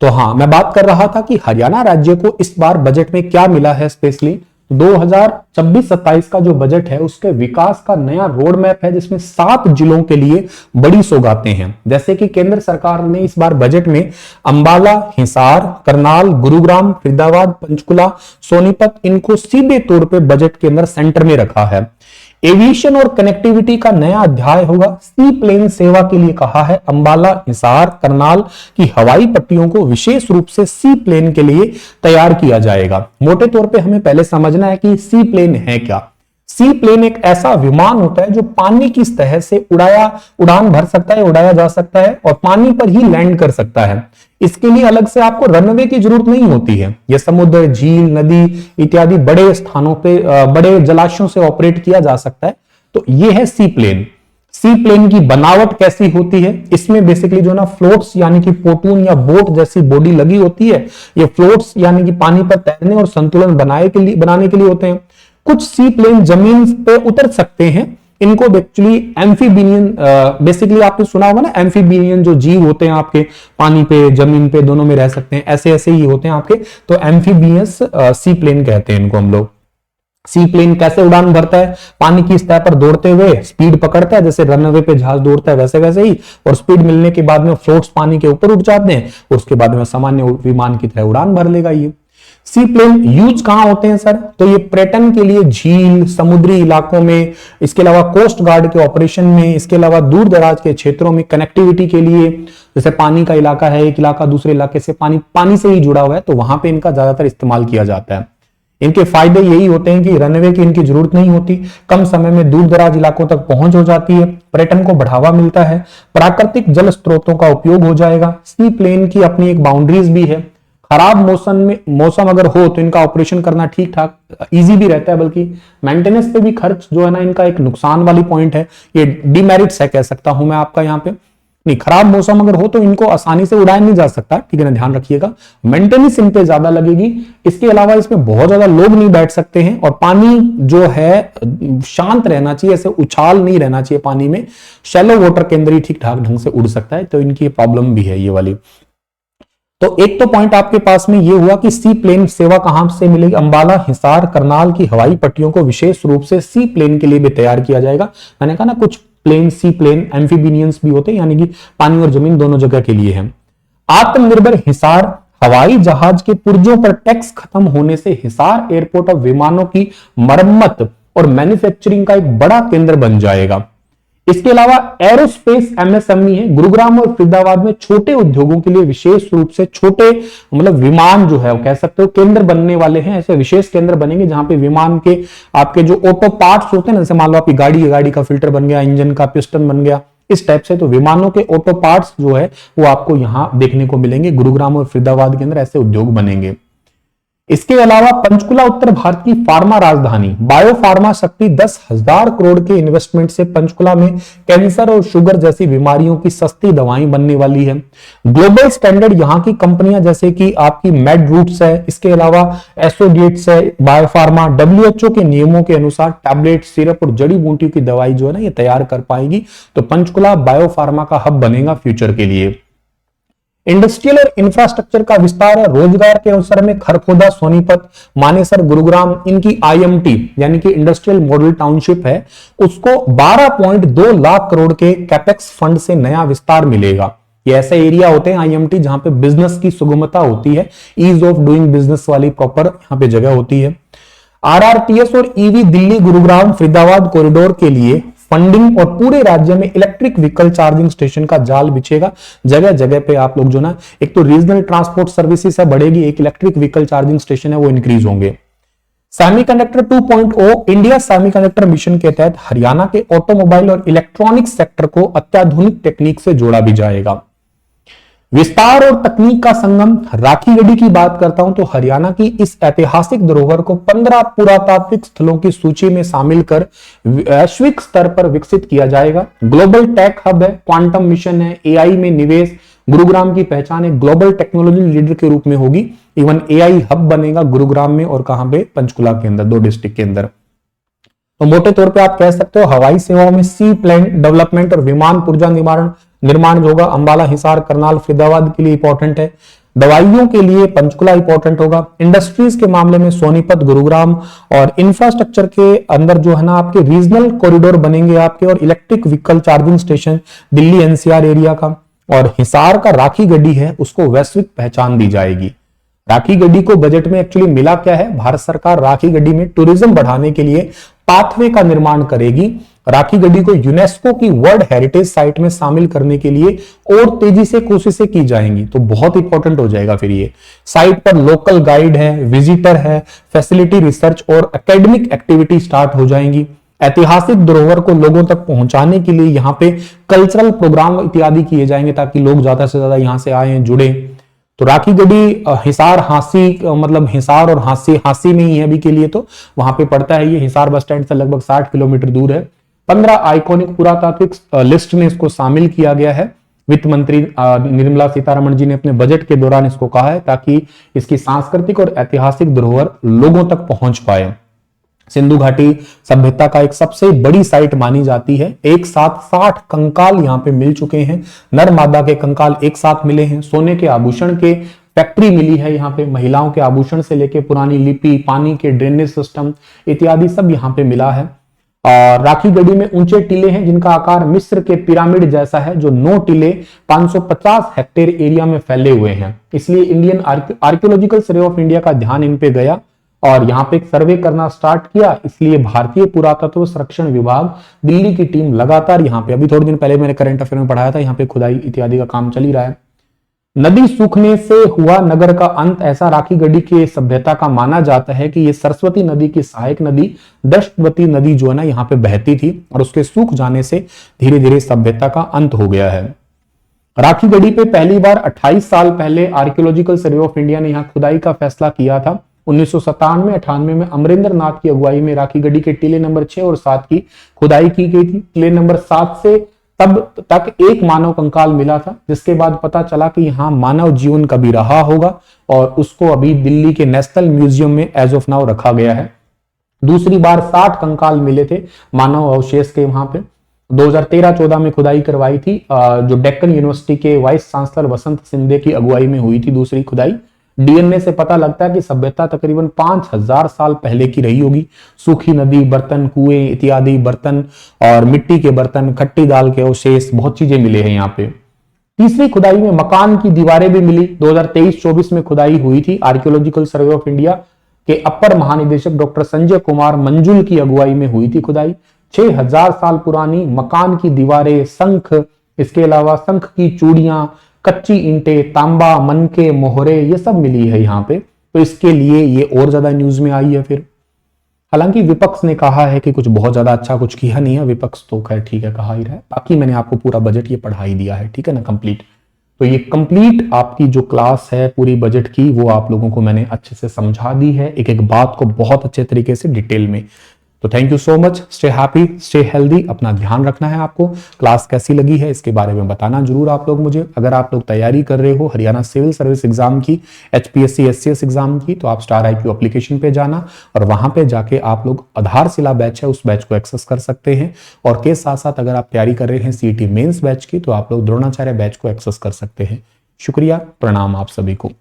तो हाँ, मैं बात कर रहा था कि हरियाणा राज्य को इस बार बजट में क्या मिला है। स्पेशली 2026-27 का जो बजट है उसके विकास का नया रोड मैप है, जिसमें 7 जिलों के लिए बड़ी सौगातें हैं। जैसे कि केंद्र सरकार ने इस बार बजट में अंबाला, हिसार, करनाल, गुरुग्राम, फरीदाबाद, पंचकुला, सोनीपत, इनको सीधे तौर पे बजट के अंदर सेंटर में रखा है। एविएशन और कनेक्टिविटी का नया अध्याय होगा। सी प्लेन सेवा के लिए कहा है अंबाला, हिसार, करनाल की हवाई पट्टियों को विशेष रूप से सी प्लेन के लिए तैयार किया जाएगा। मोटे तौर पे हमें पहले समझना है कि सी प्लेन है क्या। सी प्लेन एक ऐसा विमान होता है जो पानी की सतह से उड़ान भर सकता है, उड़ाया जा सकता है और पानी पर ही लैंड कर सकता है। इसके लिए अलग से आपको रनवे की जरूरत नहीं होती है। यह समुद्र, झील, नदी इत्यादि बड़े स्थानों पे, बड़े जलाशयों से ऑपरेट किया जा सकता है। तो यह है सी प्लेन। सी प्लेन की बनावट कैसी होती है? इसमें बेसिकली जो ना फ्लोट्स यानी कि पोटून या बोट जैसी बॉडी लगी होती है। ये फ्लोट्स यानी कि पानी पर तैरने और संतुलन बनाने के लिए होते हैं। कुछ सी प्लेन जमीन पे उतर सकते हैं। इनको एक्चुअली एम्फीबियन, बेसिकली आपने सुना होगा ना, एम्फीबियन जो जीव होते हैं आपके पानी पे जमीन पे दोनों में रह सकते हैं, ऐसे ऐसे ही होते हैं आपके। तो एम्फीबियस सी प्लेन कहते हैं इनको हम लोग। सी प्लेन कैसे उड़ान भरता है? पानी की सतह पर दौड़ते हुए स्पीड पकड़ता है, जैसे रनवे पे जहाज दौड़ता है वैसे वैसे ही, और स्पीड मिलने के बाद में फ्लोट्स पानी के ऊपर उठ जाते हैं और उसके बाद में सामान्य विमान की तरह उड़ान भर लेगा ये। सी प्लेन यूज कहां होते हैं सर? तो ये पर्यटन के लिए, झील, समुद्री इलाकों में, इसके अलावा कोस्ट गार्ड के ऑपरेशन में, इसके अलावा दूर दराज के क्षेत्रों में कनेक्टिविटी के लिए, जैसे पानी का इलाका है, एक इलाका दूसरे इलाके से पानी से ही जुड़ा हुआ है, तो वहां पे इनका ज्यादातर इस्तेमाल किया जाता है। इनके फायदे यही होते हैं कि रनवे की इनकी जरूरत नहीं होती, कम समय में दूर दराज इलाकों तक पहुंच हो जाती है, पर्यटन को बढ़ावा मिलता है, प्राकृतिक जल स्रोतों का उपयोग हो जाएगा। सी प्लेन की अपनी एक बाउंड्रीज भी है। खराब मौसम अगर हो तो इनका ऑपरेशन करना ठीक ठाक इजी भी रहता है, बल्कि मेंटेनेंस पे भी खर्च जो है ना इनका एक नुकसान वाली पॉइंट है, ये डिमेरिट्स है कह सकता हूं मैं आपका यहाँ पे। नहीं, खराब मौसम अगर हो तो इनको आसानी से उड़ाया नहीं जा सकता, ठीक है ना, ध्यान रखिएगा। मेंटेनेंस इन पे ज्यादा लगेगी। इसके अलावा इसमें बहुत ज्यादा लोग नहीं बैठ सकते हैं और पानी जो है शांत रहना चाहिए, ऐसे उछाल नहीं रहना चाहिए पानी में। शैलो वाटर के अंदर ही ठीक ठाक ढंग से उड़ सकता है, तो इनकी प्रॉब्लम भी है ये वाली। तो एक तो पॉइंट आपके पास में ये हुआ कि सी प्लेन सेवा कहां से मिलेगी? अंबाला, हिसार, करनाल की हवाई पट्टियों को विशेष रूप से सी प्लेन के लिए भी तैयार किया जाएगा। मैंने कहा ना, कुछ प्लेन सी प्लेन एम्फीबियंस भी होते हैं, यानी कि पानी और जमीन दोनों जगह के लिए है। आत्मनिर्भर हिसार, हवाई जहाज के पुर्जों पर टैक्स खत्म होने से हिसार एयरपोर्ट अब विमानों की मरम्मत और मैन्युफैक्चरिंग का एक बड़ा केंद्र बन जाएगा। इसके अलावा एरोस्पेस एमएसएमई है। गुरुग्राम और फरीदाबाद में छोटे उद्योगों के लिए विशेष रूप से छोटे विमान जो है वो कह सकते हो केंद्र बनने वाले हैं। ऐसे विशेष केंद्र बनेंगे जहां पे विमान के आपके जो ऑटो पार्ट्स होते हैं ना, जैसे मान लो आपकी गाड़ी का फिल्टर बन गया, इंजन का पिस्टन बन गया, इस टाइप से, तो विमानों के ऑटो पार्ट्स जो है वो आपको यहां देखने को मिलेंगे। गुरुग्राम और फरीदाबाद के अंदर ऐसे उद्योग बनेंगे। इसके अलावा पंचकुला उत्तर भारत की फार्मा राजधानी, बायो फार्मा शक्ति 10,000 करोड़ के इन्वेस्टमेंट से पंचकुला में कैंसर और शुगर जैसी बीमारियों की सस्ती दवाएं बनने वाली है। ग्लोबल स्टैंडर्ड यहाँ की कंपनियां जैसे कि आपकी मेड रूट्स है, इसके अलावा एसोडिएट्स है, बायो फार्मा डब्ल्यूएचओ के नियमों के अनुसार टैबलेट, सिरप और जड़ी बूटियों की दवाई जो है ना ये तैयार कर पाएगी। तो पंचकुला बायो फार्मा का हब बनेगा फ्यूचर के लिए। इंडस्ट्रियल और इंफ्रास्ट्रक्चर का विस्तार है। रोजगार के अवसर में खरखोदा, सोनीपत, मानेसर, गुरुग्राम, इनकी आईएमटी यानी कि इंडस्ट्रियल मॉडल टाउनशिप है, उसको 12.2 लाख करोड़ के कैपेक्स फंड से नया विस्तार मिलेगा। ये ऐसे एरिया होते हैं आईएमटी जहां पे बिजनेस की सुगमता होती है, ईज ऑफ डूइंग बिजनेस वाली प्रॉपर यहां पे जगह होती है। आरआरटीएस और ईवी दिल्ली, गुरुग्राम, फरीदाबाद कॉरिडोर के लिए फंडिंग और पूरे राज्य में इलेक्ट्रिक व्हीकल चार्जिंग स्टेशन का जाल बिछेगा। जगह जगह पे आप लोग जो ना, एक तो रीजनल ट्रांसपोर्ट सर्विसेज बढ़ेगी, एक इलेक्ट्रिक व्हीकल चार्जिंग स्टेशन है वो इंक्रीज होंगे। सेमीकंडक्टर 2.0 इंडिया सेमीकंडक्टर मिशन के तहत हरियाणा के ऑटोमोबाइल और इलेक्ट्रॉनिक्स सेक्टर को अत्याधुनिक टेक्निक से जोड़ा भी जाएगा। विस्तार और तकनीक का संगम, राखी गढ़ी की बात करता हूं तो हरियाणा की इस ऐतिहासिक धरोहर को 15 पुरातात्विक स्थलों की सूची में शामिल कर वैश्विक स्तर पर विकसित किया जाएगा। ग्लोबल टेक हब है, क्वांटम मिशन है, एआई में निवेश, गुरुग्राम की पहचान एक ग्लोबल टेक्नोलॉजी लीडर के रूप में होगी। इवन एआई हब बनेगा गुरुग्राम में और कहां पे? पंचकुला के अंदर, 2 डिस्ट्रिक्ट के अंदर। तो मोटे तौर पे आप कह सकते हो हवाई सेवाओं में सी प्लेन डेवलपमेंट और विमान पुर्जा निर्माण जो होगा अंबाला, हिसार, करनाल, फरीदाबाद के लिए इंपॉर्टेंट है। दवाइयों के लिए पंचकुला इंपॉर्टेंट होगा। इंडस्ट्रीज के मामले में सोनीपत, गुरुग्राम, और इंफ्रास्ट्रक्चर के अंदर जो है ना आपके रीजनल कॉरिडोर बनेंगे आपके, और electric vehicle charging station Delhi NCR area का। और हिसार का राखी गढ़ी है उसको वैश्विक पहचान दी जाएगी। राखी गढ़ी को बजट में एक्चुअली मिला क्या है, भारत सरकार राखी गढ़ी में टूरिज्म बढ़ाने के लिए पाथवे का निर्माण करेगी। राखी गढ़ी को यूनेस्को की वर्ल्ड हेरिटेज साइट में शामिल करने के लिए और तेजी से कोशिशें की जाएंगी, तो बहुत इंपॉर्टेंट हो जाएगा। फिर ये साइट पर लोकल गाइड है, विजिटर है, फैसिलिटी रिसर्च और एकेडमिक एक्टिविटी स्टार्ट हो जाएंगी। ऐतिहासिक धरोहर को लोगों तक पहुंचाने के लिए यहाँ पे कल्चरल प्रोग्राम इत्यादि किए जाएंगे ताकि लोग ज्यादा से ज्यादा यहाँ से आए, जुड़े। तो राखी गढ़ी हिसार हांसी, मतलब हिसार और हांसी में ही है अभी के लिए, तो वहां पे पड़ता है ये। हिसार बस स्टैंड से लगभग 60 किलोमीटर दूर है। 15 आइकॉनिक पुरातात्विक लिस्ट में इसको शामिल किया गया है। वित्त मंत्री निर्मला सीतारमण जी ने अपने बजट के दौरान इसको कहा है ताकि इसकी सांस्कृतिक और ऐतिहासिक धरोहर लोगों तक पहुंच पाए। सिंधु घाटी सभ्यता का एक सबसे बड़ी साइट मानी जाती है। एक साथ 60 कंकाल यहाँ पे मिल चुके हैं, नर मादा के कंकाल एक साथ मिले हैं। सोने के आभूषण के फैक्ट्री मिली है यहाँ पे, महिलाओं के आभूषण से लेके पुरानी लिपि, पानी के ड्रेनेज सिस्टम इत्यादि सब यहाँ पे मिला है। और राखी गढ़ी में ऊंचे टीले हैं जिनका आकार मिस्र के पिरामिड जैसा है, जो 9 टीले 550 हेक्टेयर एरिया में फैले हुए हैं। इसलिए Indian archaeological survey of India का ध्यान इन पे गया और यहाँ पे एक सर्वे करना स्टार्ट किया। इसलिए भारतीय पुरातत्व संरक्षण विभाग दिल्ली की टीम लगातार यहाँ पे, अभी थोड़े दिन पहले मैंने करंट अफेयर में पढ़ाया था, यहाँ पे खुदाई इत्यादि का काम चल ही रहा है। नदी सूखने से हुआ नगर का अंत, ऐसा राखी गढ़ी की सभ्यता का माना जाता है कि ये सरस्वती नदी की सहायक नदी दृष्टवती नदी जो है ना यहाँ पे बहती थी और उसके सूख जाने से धीरे धीरे सभ्यता का अंत हो गया है। राखी गढ़ी पे पहली बार 28 साल पहले आर्कियोलॉजिकल सर्वे ऑफ इंडिया ने यहाँ खुदाई का फैसला किया था। 1997-98 में अमरिंदर नाथ की अगुवाई में राखी गढ़ी के टीले नंबर 6 और 7 की खुदाई की गई थी। टीले नंबर 7 से तब तक एक मानव कंकाल मिला था, जिसके बाद पता चला कि यहाँ मानव जीवन कभी रहा होगा और उसको अभी दिल्ली के नेशनल म्यूजियम में एज ऑफ नाउ रखा गया है। दूसरी बार 60 कंकाल मिले थे मानव अवशेष के वहां पे। 2013-14 में खुदाई करवाई थी, जो डेक्कन यूनिवर्सिटी के वाइस चांसलर वसंत सिंधे की अगुवाई में हुई थी दूसरी खुदाई। डीएनए से पता लगता है कि सभ्यता तकरीबन 5000 साल पहले की रही होगी। सूखी नदी, बर्तन, कुएं इत्यादि बर्तन और मिट्टी के बर्तन, खट्टी दाल के अवशेष, बहुत चीजें मिले हैं यहाँ पे। तीसरी खुदाई में मकान की दीवारें भी मिली। 2023-24 में खुदाई हुई थी। आर्कियोलॉजिकल सर्वे ऑफ इंडिया के अपर महानिदेशक डॉक्टर संजय कुमार मंजुल की अगुवाई में हुई थी खुदाई। 6000 साल पुरानी मकान की दीवारें, शंख, इसके अलावा शंख की चूड़ियां, कच्ची ईंटें, तांबा, मनके, मोहरे, ये सब मिली है यहाँ पे। तो इसके लिए ये और ज्यादा न्यूज में आई है। फिर हालांकि विपक्ष ने कहा है कि कुछ बहुत ज्यादा अच्छा कुछ किया नहीं है, विपक्ष तो खैर ठीक है कहा ही रहा है। बाकी मैंने आपको पूरा बजट ये पढ़ा ही दिया है, ठीक है ना, कंप्लीट। तो ये कंप्लीट आपकी जो क्लास है पूरी बजट की, वो आप लोगों को मैंने अच्छे से समझा दी है, एक एक बात को बहुत अच्छे तरीके से डिटेल में। तो thank you so much. Stay happy, stay healthy, अपना ध्यान रखना है आपको। क्लास कैसी लगी है इसके बारे में बताना जरूर आप लोग मुझे। अगर आप लोग तैयारी कर रहे हो हरियाणा सिविल सर्विस एग्जाम की, HPSC SCS एग्जाम की, तो आप स्टार IQ एप्लीकेशन पे जाना और वहां पे जाके आप लोग आधारशिला बैच है उस बैच को एक्सेस कर सकते हैं। और के साथ साथ अगर आप तैयारी कर रहे हैं CET मेंस बैच की, तो आप लोग द्रोणाचार्य बैच को एक्सेस कर सकते हैं। शुक्रिया, प्रणाम आप सभी को।